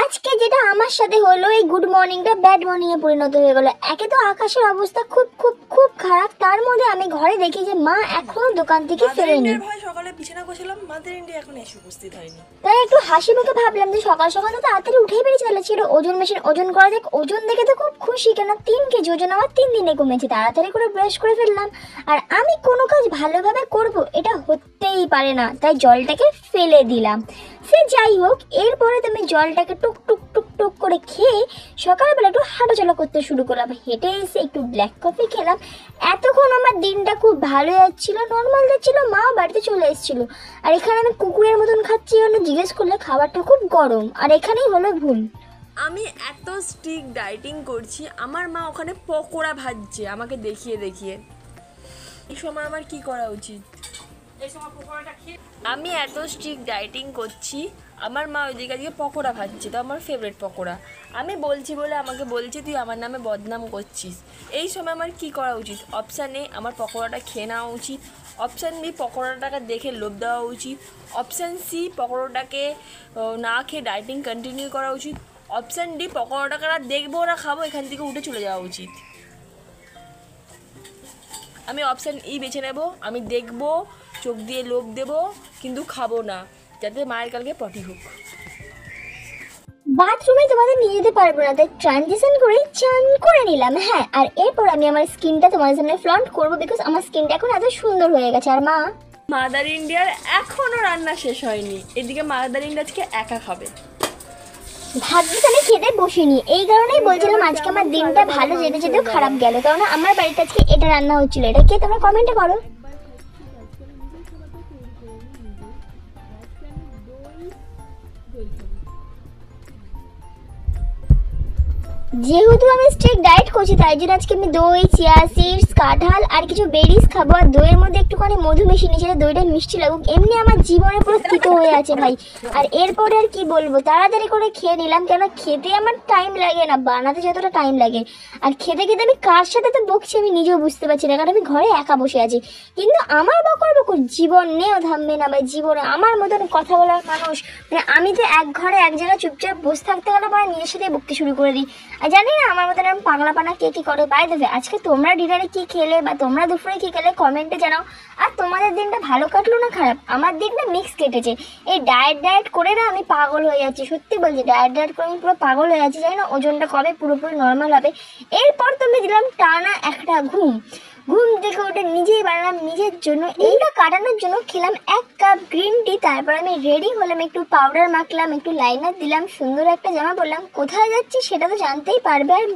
আজকে যেটা আমার সাথে হলো, এই গুড মর্নিংটা ব্যাড মর্নিং এ পরিণত হয়ে গেল। একে তো আকাশের অবস্থা খুব খুব খুব খারাপ, তার মধ্যে আমি ঘরে দেখি যে মা এখনো দোকান থেকে ফেরেনি। সকালে বিছানা গোছালাম, মাদার ইন্ডিয়া এখন এসে উপস্থিত হয়নি। তাই একটু হাসি মুখে ভাবলাম যে সকাল সকাল তো তাড়াতাড়ি উঠেই বেরিয়ে চলেছিল ওজন মেশিন ওজন করা দেখ। ওজন দেখে তো খুব খুশি, কেন 3 কেজি ওজন আমার 3 দিনে কমেছে। তাড়াতাড়ি করে ব্রাশ করে ফেললাম। আর আমি কোনো কাজ ভালোভাবে করব এটা হতেই পারে না, তাই জলটাকে ফেলে দিলাম। সে যাই হোক, এরপরে তুমি জলটাকে টুক টুক টুক টুক করে খেয়ে সকালবেলা একটু হাঁটাচলা করতে শুরু করলাম। হেঁটে এসে একটু ব্ল্যাক কফি খেলাম। এতক্ষণ আমার দিনটা খুব ভালো যাচ্ছিল, নর্মাল যাচ্ছিল। মা বাড়িতে চলে এসেছিল, আর এখানে আমি কুকুরের মতন খাচ্ছি। হলো জিজ্ঞেস করলে খাবারটা খুব গরম, আর এখানেই হলো ভুল। আমি এত স্ট্রিক্ট ডায়েটিং করছি, আমার মা ওখানে পকোড়া ভাজছে আমাকে দেখিয়ে দেখিয়ে। এই সময় আমার কি করা উচিত? আমি এত স্ট্রিক্ট ডায়েটিং করছি, আমার মা ওইদিকে আজকে পকোড়া ভাজছে, তো আমার ফেভারিট পকোড়া। আমি বলছি বলে আমাকে বলছে তুই আমার নামে বদনাম করছিস। এই সময় আমার কি করা উচিত? অপশান এ, আমার পকোড়াটা খেয়ে নেওয়া উচিত। অপশান বি, পকোড়াটাকে দেখে লোভ দেওয়া উচিত। অপশান সি, পকোড়াটাকে না খেয়ে ডায়েটিং কন্টিনিউ করা উচিত। অপশান ডি, পকোড়াটাকে আর দেখবো না খাবো, এখান থেকে উঠে চলে যাওয়া উচিত। আমি অপশান ই বেছে নেব। আমি দেখবো, চোখ দিয়ে লোভ দেবো, কিন্তু খাবো না, যাতে মায়ের কালকে পটি হোক। বাথরুমে তোমাদের নিয়ে যেতে পারবো না, তাই ট্রানজিশন করে চান করে নিলাম। হ্যাঁ, আর এরপর আমি আমার স্কিনটা তোমাদের সামনে ফ্লন্ট করবো, বিকজ আমার স্কিনটা এখন এত সুন্দর হয়ে গেছে। আর মা মাদার ইন্ডিয়ার এখনো রান্না শেষ হয়নি, এদিকে মাদার ইন্ডিয়া আজকে একা খাবে। ভাগ্যিস আমি খেতে বসিনি, এই কারণেই বলছিলাম আজকে আমার দিনটা ভালো যেতে যেতেও খারাপ গেল, কারণ আমার বাড়িতে আজকে এটা রান্না হচ্ছিল। এটা কে তোমরা কমেন্টে করো। যেহেতু আমি স্ট্রিক্ট ডায়েট করছি, তাই জন্য আজকে আমি দই, চিয়া সিডস, কাঁঠাল আর কিছু বেরিজ খাবো। আর দইয়ের মধ্যে একটুখানি মধু মিশিয়ে নিয়েছি, দইটা মিষ্টি লাগুক। এমনি আমার জীবনে পুরো তিতো হয়ে আছে ভাই। আর এরপরে আর কি বলবো, তাড়াতাড়ি করে খেয়ে নিলাম, কেন খেতে আমার টাইম লাগে না, বানাতে যতটা টাইম লাগে। আর খেতে খেতে আমি কার সাথে তো বকছি আমি নিজেও বুঝতে পারছি না, কারণ আমি ঘরে একা বসে আছি। কিন্তু আমার বকর বকর জীবনেও থামবে না ভাই। জীবনে আমার মতন কথা বলার মানুষ, মানে আমি তো এক ঘরে এক জায়গায় চুপচাপ বসে থাকতে গেলে মানে নিজের সাথে বকতে শুরু করে দিই। আর জানি না আমার মতন এরকম পাগলা পানা কে কি করে। বাই দেবে আজকে তোমরা ডিনারে কি খেলে বা তোমরা দুপুরে কি খেলে কমেন্টে জানাও। আর তোমাদের দিনটা ভালো কাটলো না খারাপ? আমার দিনটা মিক্স কেটেছে। এই ডায়েট করে না আমি পাগল হয়ে যাচ্ছি, সত্যি বলছি। ডায়েট করে আমি পুরো পাগল হয়ে যাচ্ছি, জানি না ওজনটা কবে পুরোপুরি নর্মাল হবে। এরপর তুমি দিলাম টানা একটা ঘুম থেকে উঠে নিজেই বানালাম নিজের জন্য। এইটা কাটানোর জন্য খেলাম 1 কাপ গ্রিন টি। তারপর আমি রেডি হলাম, একটু পাউডার মাখলাম, একটু লাইনার দিলাম, সুন্দর একটা জামা পরলাম। কোথায় যাচ্ছি সেটা তো জানতেই পারবে। আর